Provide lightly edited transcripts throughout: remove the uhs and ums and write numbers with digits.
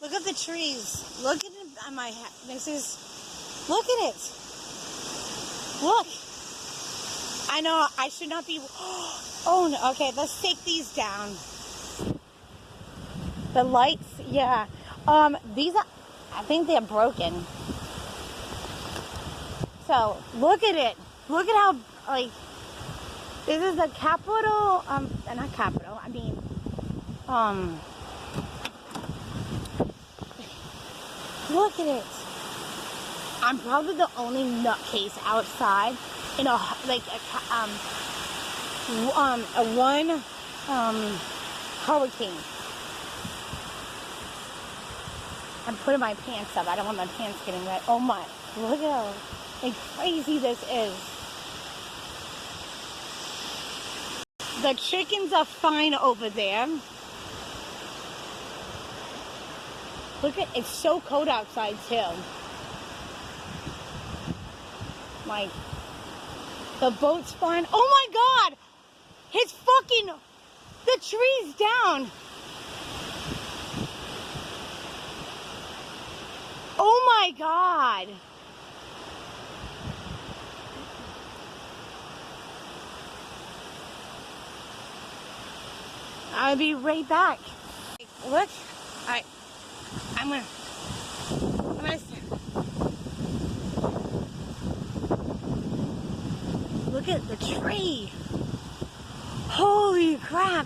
Look at the trees. Look at it on my hat. This is, look at it. Look. I know I should not be, oh no, okay, let's take these down. The lights, yeah. These are, I think they're broken. So, look at it. Look at how, like, this is the Capitol, not Capitol, I mean, look at it. I'm probably the only nutcase outside in a, like, one hurricane. I'm putting my pants up. I don't want my pants getting wet. Oh my, look at how like crazy this is. The chickens are fine over there. Look at, it's so cold outside too. Like, the boat's fine. Oh my God! It's fucking, the tree's down. Oh my God. I'll be right back. Look, I'm gonna look at the tree. Holy crap.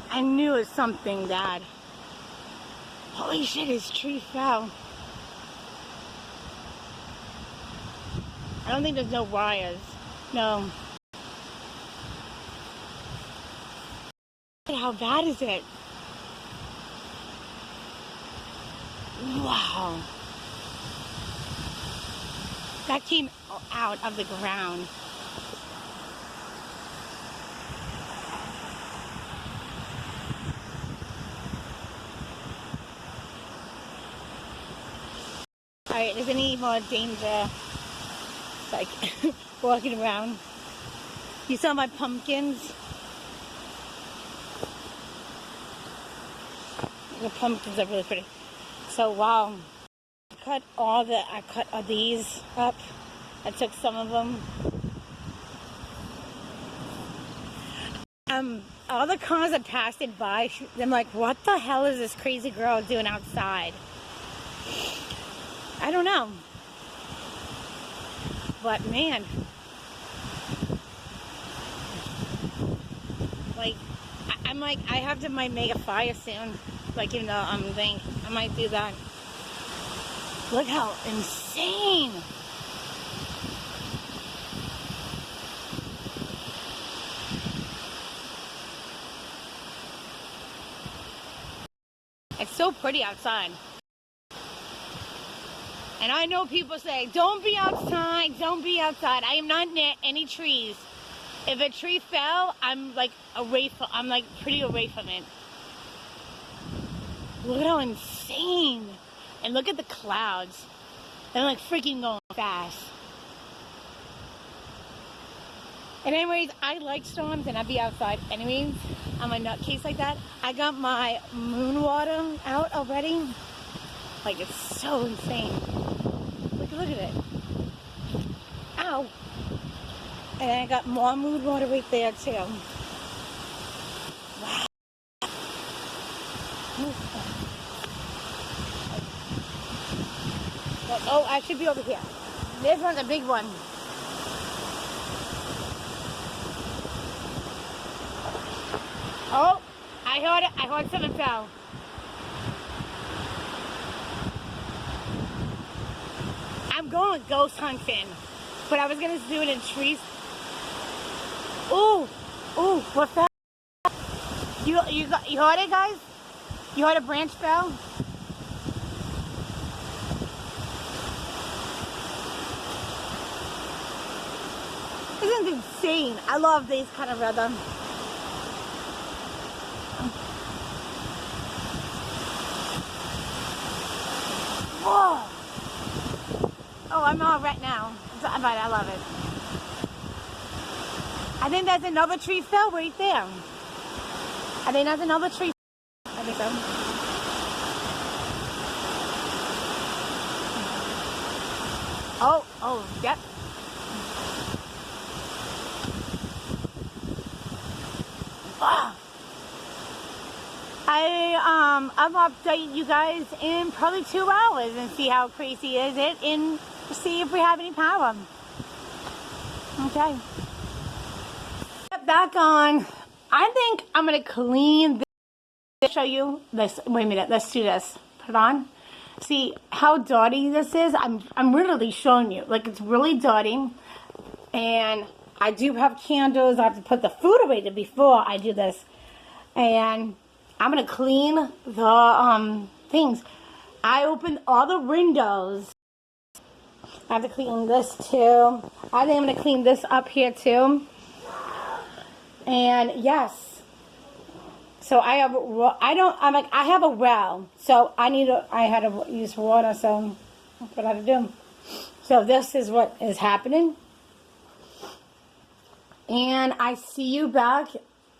I knew it was something, Dad. Holy shit, his tree fell. I don't think there's no wires. No. How bad is it? Wow. That came out of the ground. Alright, is any more danger? Like, walking around. You saw my pumpkins? The pumpkins are really pretty. So, wow. I cut all these up. I took some of them. All the cars that passed it by, I'm like, what the hell is this crazy girl doing outside? I don't know. But man, like, I'm like, I have to might make a fire soon. Like, even though I might do that. Look how insane. It's so pretty outside. And I know people say, don't be outside, don't be outside. I am not near any trees. If a tree fell, I'm like pretty away from it. Look at how insane. And look at the clouds. They're like freaking going fast. And anyways, I like storms and I'd be outside anyways. I'm a nutcase like that. I got my moon water out already. Like, it's so insane. Look at it. Ow. And I got more moon water right there too. Wow. Oh, I should be over here. This one's a big one. Oh, I heard it. I heard something fell. I'm going ghost hunting, but I was gonna do it in trees. Ooh, what fell? You heard it, guys? You heard a branch fell? Isn't it insane? I love these kind of weather. Whoa. I'm all right now. But I love it. I think there's another tree fell right there. I think that's another tree. I think so. Oh, yep. Oh. I'll update you guys in probably 2 hours and see how crazy is it and see if we have any power. Okay. Back on. I think I'm gonna clean this. Show you this. Wait a minute. Let's do this. Put it on. See how dirty this is? I'm literally showing you. Like, it's really dirty. And I do have candles. I have to put the food away before I do this. And I'm going to clean the things. I opened all the windows. I have to clean this too. I think I'm going to clean this up here too. And yes. So I have, I have a well. So I had to use water. So that's what I had to do. So this is what is happening. And I see you back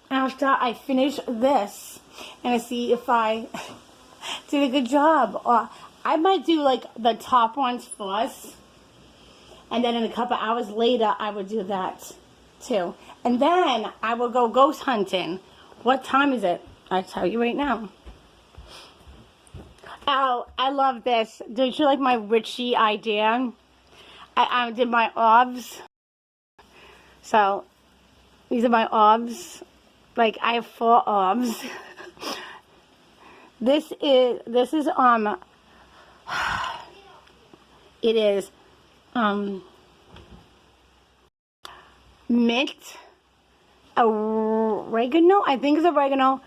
after I finish this. And I see if I did a good job. Or I might do like the top ones first. And then in a couple hours later, I would do that too. And then I will go ghost hunting. What time is it? I'll tell you right now. Oh, I love this. Don't you like my witchy idea? I did my orbs. So, these are my orbs. Like, I have 4 orbs. It is, mint, oregano, I think it's oregano,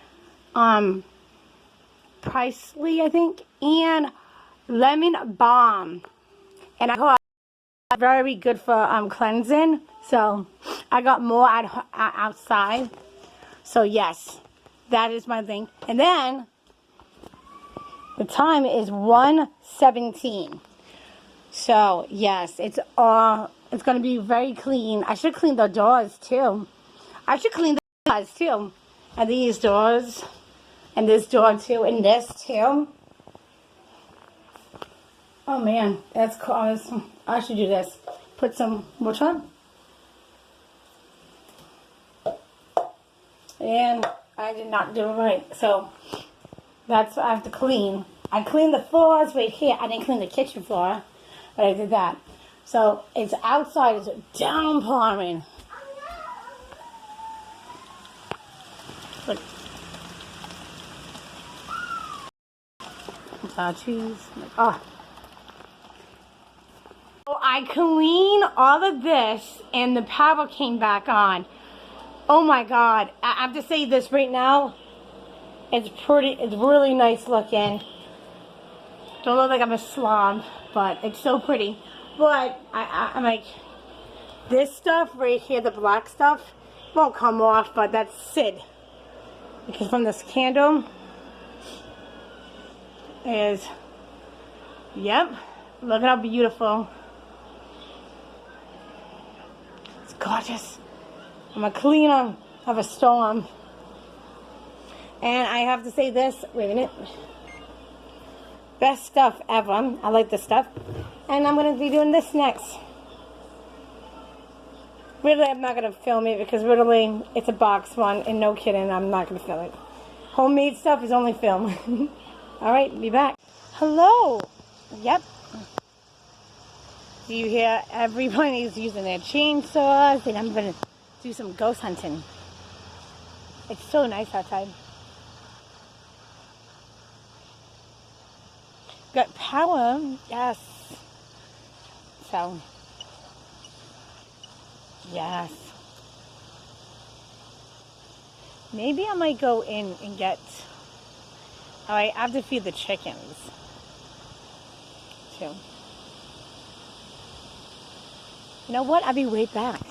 parsley, I think, and lemon balm. And I got very good for cleansing. So I got more outside. So yes, that is my thing. And then the time is 1:17. So yes, it's gonna be very clean. I should clean the doors too. I should clean the doors too. And these doors, and this door too, and this too. Oh man, that's cool. I should do this. Put some, which one? And I did not do it right. So that's what I have to clean. I cleaned the floors right here. I didn't clean the kitchen floor, but I did that. So it's outside, it's downpouring. Look. Cheese. Oh. So I cleaned all of this and the power came back on. Oh my God. I have to say this right now. It's really nice looking. Don't look like I'm a slob, but it's so pretty. But I'm like, this stuff right here, the black stuff, won't come off, but that's Sid. Because from this candle is, yep, look at how beautiful. It's gorgeous. I'm a cleaner of a storm. And I have to say this, wait a minute. Best stuff ever. I like this stuff. And I'm going to be doing this next. Really, I'm not going to film it because really, it's a box one. And no kidding, I'm not going to film it. Homemade stuff is only film. Alright, be back. Hello. Yep. Do you hear everybody's using their chainsaws? And I'm going to do some ghost hunting. It's so nice outside. Got power, yes. So, yes. Maybe I might go in and get, alright, I have to feed the chickens, too. You know what, I'll be right back.